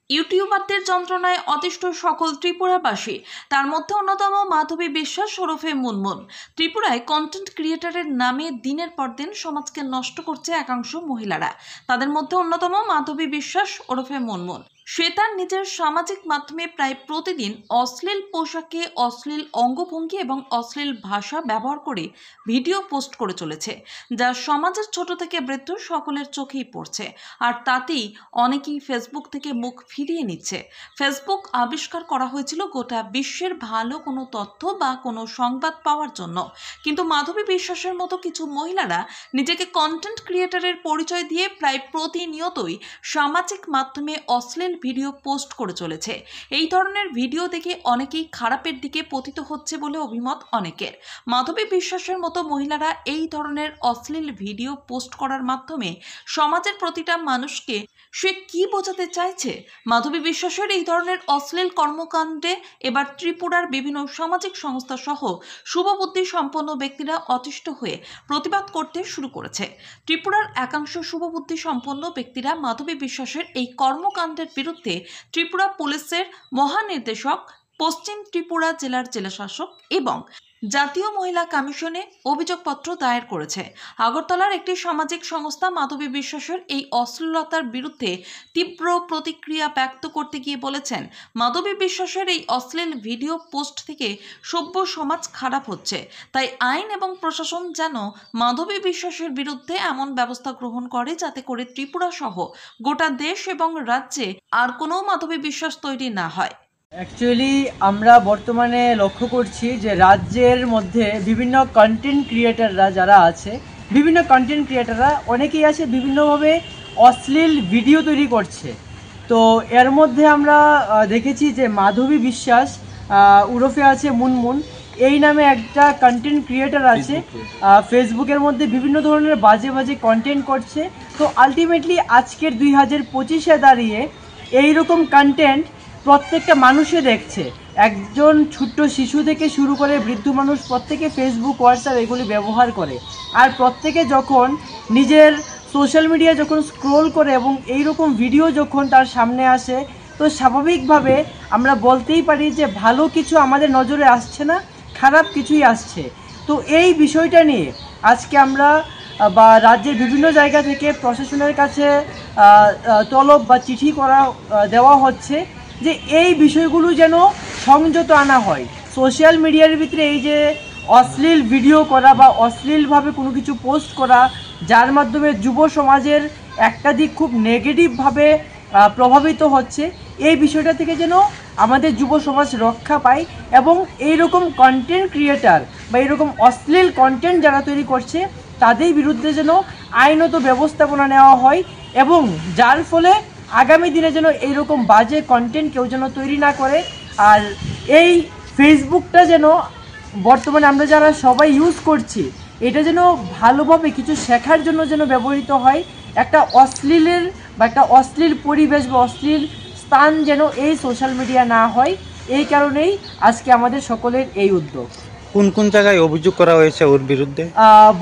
ইউটিউবারদের যন্ত্রণায় অতিষ্ঠ সকল ত্রিপুরাবাসী। তার মধ্যে অন্যতম মাধবী বিশ্বাস ওরফে মুনমুন। ত্রিপুরায় কন্টেন্ট ক্রিয়েটরের নামে দিনের পর দিন সমাজকে নষ্ট করছে একাংশ মহিলারা। তাদের মধ্যে অন্যতম মাধবী বিশ্বাস ওরফে মুনমুন। সে তার নিজের সামাজিক মাধ্যমে প্রায় প্রতিদিন অশ্লীল পোশাকে, অশ্লীল অঙ্গভঙ্গি এবং অশ্লীল ভাষা ব্যবহার করে ভিডিও পোস্ট করে চলেছে, যা সমাজের ছোট থেকে বৃদ্ধ সকলের চোখেই পড়ছে। আর তাতেই অনেকেই ফেসবুক থেকে মুখ ফিরিয়ে নিচ্ছে। ফেসবুক আবিষ্কার করা হয়েছিল গোটা বিশ্বের ভালো কোনো তথ্য বা কোনো সংবাদ পাওয়ার জন্য, কিন্তু মাধবী বিশ্বাসের মতো কিছু মহিলারা নিজেকে কন্টেন্ট ক্রিয়েটরের পরিচয় দিয়ে প্রায় প্রতিনিয়তই সামাজিক মাধ্যমে অশ্লীল ভিডিও পোস্ট করে চলেছে। এই ধরনের ভিডিও দেখে অনেকেই খারাপের দিকে পতিত হচ্ছে বলে অভিমত অনেকের। মাধবী বিশ্বাসের মতো মহিলারা এই ধরনের অশ্লীল ভিডিও পোস্ট করার মাধ্যমে সমাজের প্রতিটা মানুষকে সে কি বোঝাতে চাইছে? মাধবী বিশ্বাসের এই ধরনের অশ্লীল কর্মকাণ্ডে এবার ত্রিপুরার বিভিন্ন সামাজিক সংস্থা সহ শুভবুদ্ধি সম্পন্ন ব্যক্তিরা অতিষ্ঠ হয়ে প্রতিবাদ করতে শুরু করেছে। ত্রিপুরার একাংশ শুভবুদ্ধি সম্পন্ন ব্যক্তিরা মাধবী বিশ্বাসের এই কর্মকাণ্ডের বিরুদ্ধে ত্রিপুরা পুলিশের মহানির্দেশক, পশ্চিম ত্রিপুরা জেলার জেলাশাসক এবং জাতীয় মহিলা কমিশনে অভিযোগপত্র দায়ের করেছে। আগরতলার একটি সামাজিক সংস্থা মাধবী বিশ্বাসের এই অশ্লীলতার বিরুদ্ধে তীব্র প্রতিক্রিয়া ব্যক্ত করতে গিয়ে বলেছেন, মাধবী বিশ্বাসের এই অশ্লীল ভিডিও পোস্ট থেকে সভ্য সমাজ খারাপ হচ্ছে। তাই আইন এবং প্রশাসন যেন মাধবী বিশ্বাসের বিরুদ্ধে এমন ব্যবস্থা গ্রহণ করে যাতে করে ত্রিপুরা সহ গোটা দেশ এবং রাজ্যে আর কোনো মাধবী বিশ্বাস তৈরি না হয়। অ্যাকচুয়ালি আমরা বর্তমানে লক্ষ্য করছি যে রাজ্যের মধ্যে বিভিন্ন কন্টেন্ট ক্রিয়েটাররা যারা আছে, বিভিন্ন কন্টেন্ট ক্রিয়েটাররা অনেকেই আছে বিভিন্নভাবে অশ্লীল ভিডিও তৈরি করছে। তো এর মধ্যে আমরা দেখেছি যে মাধবী বিশ্বাস ওরফে আছে মুনমুন, এই নামে একটা কন্টেন্ট ক্রিয়েটার আছে, ফেসবুকের মধ্যে বিভিন্ন ধরনের বাজে বাজে কন্টেন্ট করছে। তো আলটিমেটলি আজকের 2025-এ দাঁড়িয়ে এইরকম কন্টেন্ট প্রত্যেকটা মানুষে দেখছে, একজন ছোট্ট শিশু থেকে শুরু করে বৃদ্ধ মানুষ প্রত্যেকে ফেসবুক, হোয়াটসঅ্যাপ এগুলি ব্যবহার করে। আর প্রত্যেকে যখন নিজের সোশ্যাল মিডিয়া যখন স্ক্রোল করে এবং এইরকম ভিডিও যখন তার সামনে আসে, তো স্বাভাবিকভাবে আমরা বলতেই পারি যে ভালো কিছু আমাদের নজরে আসছে না, খারাপ কিছুই আসছে। তো এই বিষয়টা নিয়ে আজকে আমরা বা রাজ্যের বিভিন্ন জায়গা থেকে প্রশাসনের কাছে তলব বা চিঠি দেওয়া হচ্ছে যে এই বিষয়গুলো যেন সংযত আনা হয়। সোশ্যাল মিডিয়ার ভিতরে এই যে অশ্লীল ভিডিও করা বা অশ্লীলভাবে কোনো কিছু পোস্ট করা, যার মাধ্যমে যুব সমাজের একটা দিক খুব নেগেটিভভাবে প্রভাবিত হচ্ছে, এই বিষয়টা থেকে যেন আমাদের যুব সমাজ রক্ষা পায় এবং এইরকম কন্টেন্ট ক্রিয়েটার বা এইরকম অশ্লীল কন্টেন্ট যারা তৈরি করছে তাদের বিরুদ্ধে যেন আইনত ব্যবস্থাপনা নেওয়া হয় এবং যার ফলে আগামী দিনে যেন এইরকম বাজে কন্টেন্ট কেউ যেন তৈরি না করে। আর এই ফেসবুকটা যেন বর্তমানে আমরা যারা সবাই ইউজ করছি, এটা যেন ভালোভাবে কিছু শেখার জন্য যেন ব্যবহৃত হয়। একটা অশ্লীলের বা একটা অশ্লীল পরিবেশ বা অশ্লীল স্থান যেন এই সোশ্যাল মিডিয়া না হয়, এই কারণেই আজকে আমাদের সকলের এই উদ্যোগ। কোন কোন জায়গায় অভিযোগ করা হয়েছে ওর বিরুদ্ধে?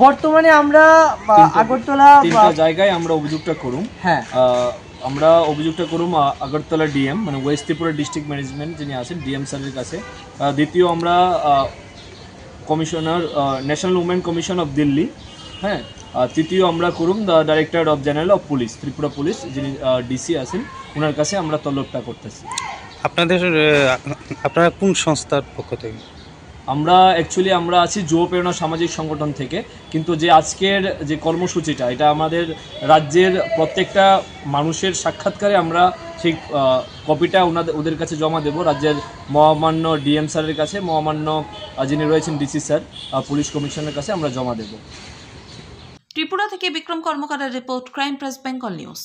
বর্তমানে আমরা আগরতলা জায়গায় আমরা অভিযোগটা করুম। হ্যাঁ, আমরা অভিযোগটা করুম আগরতলা ডিএম মানে ওয়েস্ট ত্রিপুরা ডিস্ট্রিক্ট ম্যানেজমেন্ট যিনি আছেন ডিএম স্যারের কাছে। দ্বিতীয় আমরা commissioner national women commission of Delhi, হ্যাঁ। তৃতীয় আমরা করুম the director of general of police, Tripura police যিনি ডিসি আছেন, ওনার কাছে আমরা তলবটা করতেছি। আপনারা কোন সংস্থার পক্ষ থেকে? আমরা অ্যাকচুয়ালি আমরা আছি যুব প্রেরণা সামাজিক সংগঠন থেকে, কিন্তু যে আজকের যে কর্মসূচিটা এটা আমাদের রাজ্যের প্রত্যেকটা মানুষের সাক্ষাৎকারে আমরা সেই কপিটা ওদের কাছে জমা দেব। রাজ্যের মহামান্য ডিএম স্যারের কাছে, মহামান্য যিনি রয়েছেন ডিসি স্যার, পুলিশ কমিশনের কাছে আমরা জমা দেব। ত্রিপুরা থেকে বিক্রম কর্মকারের report, crime press, Bengal news.